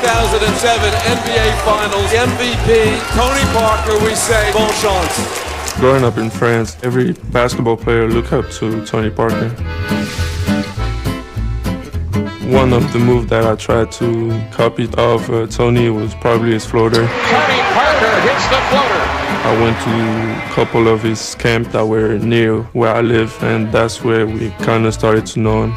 2007 NBA Finals MVP, Tony Parker, we say bon chance. Growing up in France, every basketball player looked up to Tony Parker. One of the moves that I tried to copy off Tony was probably his floater. Tony Parker hits the floater. I went to a couple of his camps that were near where I live, and that's where we kind of started to know him.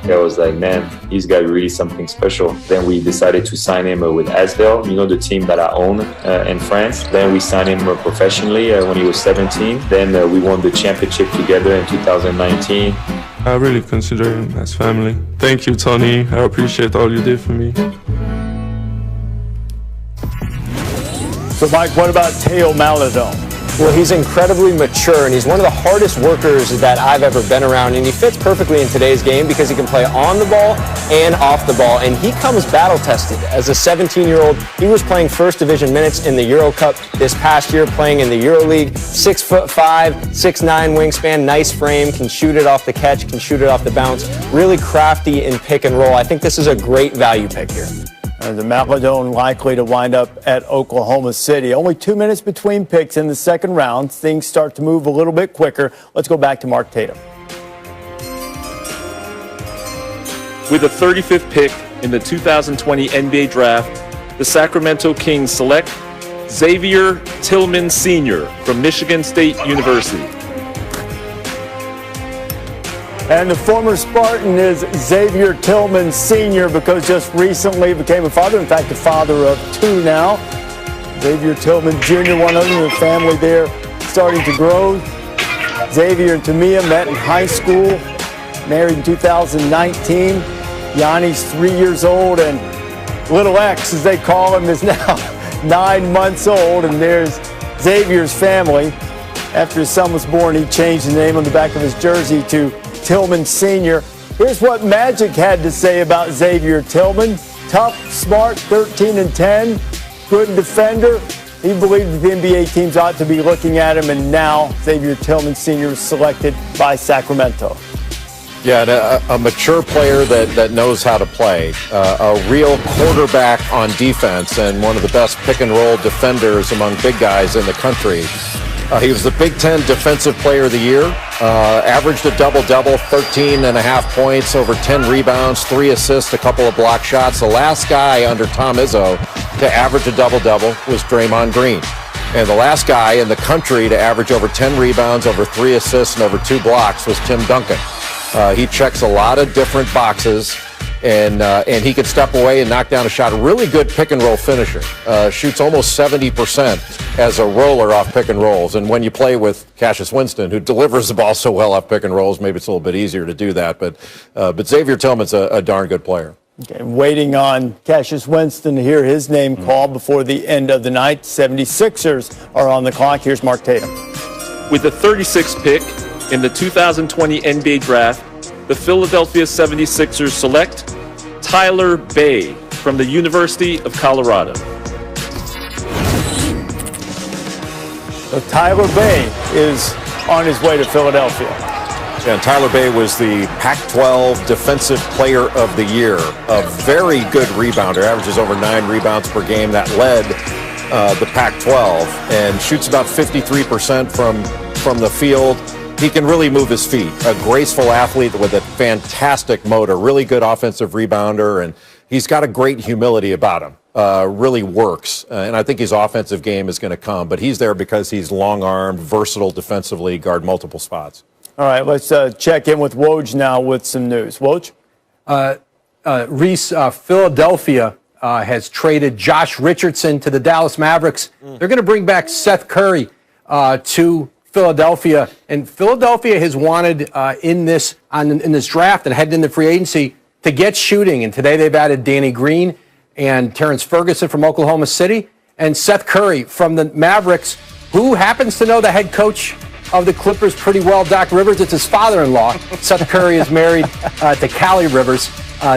I was like, man, he's got really something special. Then we decided to sign him with Asvel, the team that I own in France. Then we signed him professionally when he was 17. Then we won the championship together in 2019. I really consider him as family. Thank you, Tony. I appreciate all you did for me. So, Mike, what about Theo Maledon? Well, he's incredibly mature, and he's one of the hardest workers that I've ever been around, and he fits perfectly in today's game because he can play on the ball and off the ball, and he comes battle-tested. As a 17-year-old, he was playing first division minutes in the Euro Cup this past year, playing in the EuroLeague. 6'5", 6'9" wingspan, nice frame, can shoot it off the catch, can shoot it off the bounce, really crafty in pick and roll. I think this is a great value pick here. And the Maledon likely to wind up at Oklahoma City. Only 2 minutes between picks in the second round. Things start to move a little bit quicker. Let's go back to Mark Tatum. With the 35th pick in the 2020 NBA Draft, the Sacramento Kings select Xavier Tillman Sr. from Michigan State University. And the former Spartan is Xavier Tillman Sr. because just recently became a father, in fact, a father of two now. Xavier Tillman Jr., one other in the family there, starting to grow. Xavier and Tamia met in high school, married in 2019. Yanni's 3 years old, and little X, as they call him, is now 9 months old. And there's Xavier's family. After his son was born, he changed the name on the back of his jersey to Tillman Sr. Here's what Magic had to say about Xavier Tillman. Tough, smart, 13 and 10, good defender. He believed that the NBA teams ought to be looking at him, and now Xavier Tillman Sr. is selected by Sacramento. Yeah, a mature player that knows how to play, a real quarterback on defense, and one of the best pick-and-roll defenders among big guys in the country. He was the Big Ten Defensive Player of the Year, averaged a double-double, 13.5 points, over 10 rebounds, 3 assists, a couple of block shots. The last guy under Tom Izzo to average a double-double was Draymond Green. And the last guy in the country to average over 10 rebounds, over 3 assists, and over 2 blocks was Tim Duncan. He checks a lot of different boxes, and he can step away and knock down a shot. Really good pick-and-roll finisher. Shoots almost 70% as a roller off pick-and-rolls. And when you play with Cassius Winston, who delivers the ball so well off pick-and-rolls, maybe it's a little bit easier to do that. But Xavier Tillman's a darn good player. Okay, waiting on Cassius Winston to hear his name called before the end of the night. 76ers are on the clock. Here's Mark Tatum. With the 36th pick in the 2020 NBA Draft, the Philadelphia 76ers select Tyler Bay from the University of Colorado. So Tyler Bay is on his way to Philadelphia. And Tyler Bay was the Pac-12 Defensive Player of the Year, a very good rebounder, averages over 9 rebounds per game. That led the Pac-12 and shoots about 53% from the field. He can really move his feet. A graceful athlete with a fantastic motor, really good offensive rebounder, and he's got a great humility about him. Really works, and I think his offensive game is going to come. But he's there because he's long-armed, versatile defensively, guard multiple spots. All right, let's check in with Woj now with some news. Woj? Reese, Philadelphia has traded Josh Richardson to the Dallas Mavericks. They're going to bring back Seth Curry to Philadelphia, and Philadelphia has wanted in this draft and heading into free agency to get shooting. And today they've added Danny Green and Terrence Ferguson from Oklahoma City and Seth Curry from the Mavericks, who happens to know the head coach of the Clippers pretty well, Doc Rivers. It's his father-in-law. Seth Curry is married to Callie Rivers,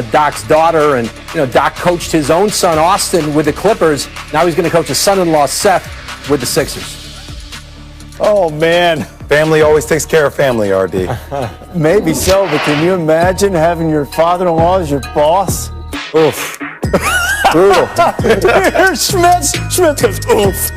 Doc's daughter, and Doc coached his own son Austin with the Clippers. Now he's going to coach his son-in-law Seth with the Sixers. Oh, man. Family always takes care of family, RD. Maybe so, but can you imagine having your father-in-law as your boss? Oof. Brutal. Here's Schmitz. Schmitz goes, oof.